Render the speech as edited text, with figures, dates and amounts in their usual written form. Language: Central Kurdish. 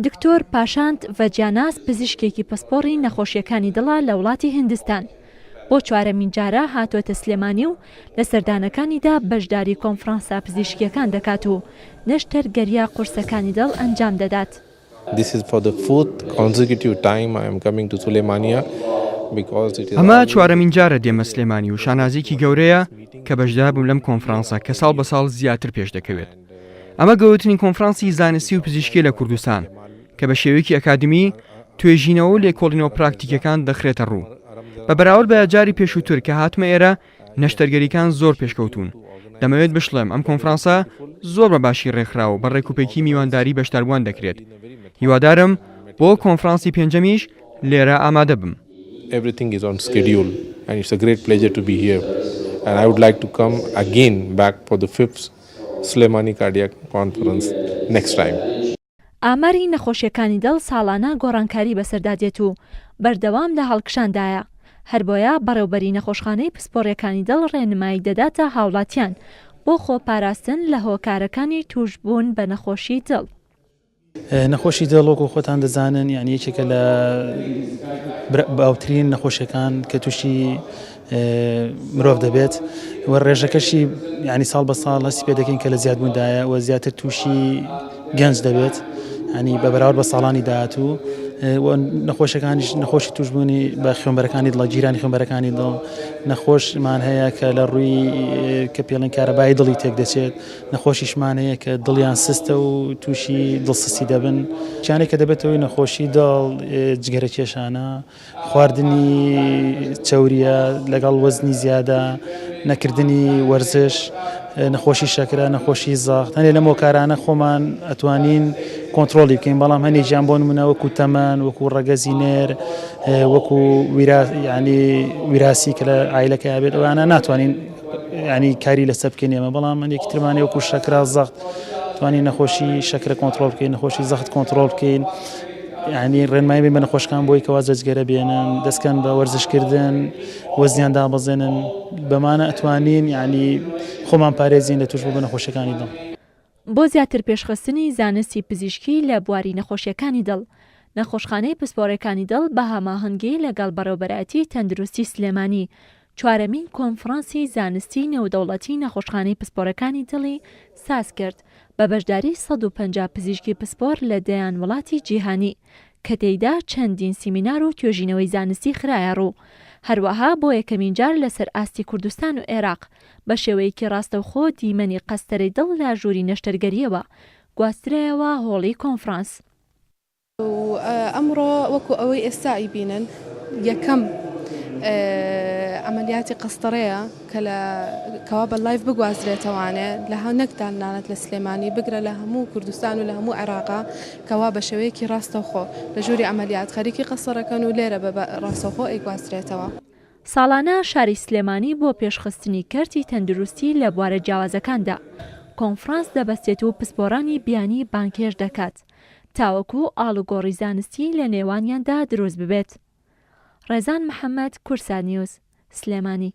دکتۆر پاشاند ڤەجیاناس پزیشکێکی پسپۆڕی نەخۆشیەکانی دڵە لە وڵاتی هیندستان بۆ چوارەمین جارە هاتوۆتە سلێمانی و لە سەردانەکانیدا بەشداری کۆنفرانسا پزیشکیەکان دەکات و نەشتەرگەریە قورسەکانی دڵ ئەنجام دەدات. This is for the fourth consecutive time I am coming to Suleimania. ئەمە چوارەمین جارە دێمە سلێمانی و شانازێکی گەورەیە کە بەشدار بووم لەم کۆنفرانسە کە ساڵ بە ساڵ زیاتر پێش دەکەوێت. ئەمە گەورەترین کۆنفرانسی زانستی و پزیشکی لە کوردستان کە بە شێوەیەکی ئەکادمی توێژینەوە و لێکۆڵینەوە پراکتیکەکان دەخرێتە ڕوو. بە بەراورد بە جاری پێشووتر کە هاتمە ئێرە نەشتەرگەریەکان زۆر پێشکەوتون. دەمەوێت بشڵێم ئەم کۆنفرانسە زۆر بە باشی ڕێکخراوە بە ڕێکوپێکی میوانداری بەشداربووان دەکرێت. هیوادارم بۆ کۆنفرانسی پێنجەمیش لێرە ئامادە بم. Everything is on schedule and it's a great pleasure to be here and I would like to come again back for the 5th Suleimani Cardiac Conference next time. ئاماری نەخۆشیەکانی دڵ ساڵانە گۆڕانکاری بەسەردادێت و بەردەوام لە هەڵکشاندایە. هەر بۆیە بەڕێوەبەری نەخۆشخانەی پسپۆڕیەکانی دڵ ڕێنمایی دەداتە هاوڵاتیان بۆ خۆپاراستن لە هۆکارەکانی توشبوون بە نەخۆشی دڵ. نەخۆشی دڵ وەکو خۆتان دەزانن یعنی یەکێکە لە باوترین نەخۆشیەکان کە تووشی مرۆڤ دەبێت و ڕێژەکەشی ینی ساڵ بە ساڵ هەستی پێ دەکەین کە لە زیادبووندایە و زیاتر تووشی گەنج دەبێت ینی بە بەراورد بە ساڵانی داهاتوو نەخۆشیەکانیش نەخۆشی توشبوونی بە خوێنبەرەکانی دڵ جیرانی خوێنبەرەکانی دڵ نەخۆشمان هەیە کە لە ڕووی کە پێڵێن کارەبایی دڵی تێک دەچێت نەخۆشیشمان هەیە کە دڵیان سستە و تووشی دڵسستی دەبن چیانێک کە دەبێتەوەی نەخۆشی دڵ جگەرە کێشانە خواردنی چەوریە لەگەڵ وەزنی زیادە نەکردنی وەرزش نەخۆشی شەکرە نەخۆشی زاخ هەنێ لەم هۆکارانە خۆمان ئەتوانین کۆنتترۆلی بکەین بەڵام هەنێکیان بۆ نمونە وەکو تەمەن وەکو ڕەگەزی نێر وەکو ینی ویراسی کە لە عیلەکە یابێت ئەوانە ناتوانین ینی کاری لەسەر بکەین ئێمە بەڵام هەندێکی ترمانێ وەکو شەکرا زەخت توانین نەخۆشی شەکرە کۆنتترۆل بکەین نەخۆشی زەخت کۆنتترۆل بکەین ینی ڕێنمایی بێ بە نەخۆشەکان بۆی کەوا جەجگەرە بێنن دەستکەن بە وەرزشکردن وەزنیان دابەزێنن بەمانە ئەتوانین ینی خۆمان پارێزین لە توش بۆ بە نەخۆشیەکانی دڵ. بۆ زیاتر پێشخستنی زانستی پزیشکی لە بواری نەخۆشیەکانی دڵ نەخۆشخانەی پسپۆڕەکانی دڵ بە هەماهەنگی لەگەڵ بەڕێوەبەرایەتی تەندروستی سلێمانی چوارەمین کۆنفرانسی زانستی نێودەوڵەتی نەخۆشخانەی پسپۆڕەکانی دڵی ساز کرد بە بەشداری 150 پزیشکی پسپۆر لە دەیان وڵاتی جیهانی کە تێیدا چەندین سیمینار و توێژینەوەی زانستی خرایە ڕوو. هەروەها بۆ یەکەمین جار لەسەر ئاستی کوردستان و عێراق بە شێوەیەکی ڕاستەوخۆ دیمەنی قەستەرەی دڵ لە ژووری نەشتەرگەریەوە گواسترایەوە هۆڵی کۆنفرانس. ئەمڕۆ وەکو ئەوەی ئێستا ئیبینن یەکەم ئەمەلیاتی قەستەرەیە کە لە کەوا بە لایف بگوازرێتەوانێ لە هەنێکدان نانێت لە سلێمانی بگرە لە هەموو کوردستان و لە هەموو عێراقا کەوا بە شێوەیەکی ڕاستەوخۆ لە ژووری ئەمەلیات خەریکی قەستەرەکەن و لێرە بە ڕاستەوخۆ ئەیگوازرێتەوە. ساڵانە شاری سلێمانی بۆ پێشخستنی کەرتی تەندروستی لە بوارە جیاوازەکاندا کۆنفرانس دەبەستێت و پسپۆڕانی بیانی بانکێش دەکات تاوەکو ئاڵوگۆڕی زانستی لە نێوانیاندا دروست ببێت. ڕێزان محەممەد کورسا نیوز سلێمانی.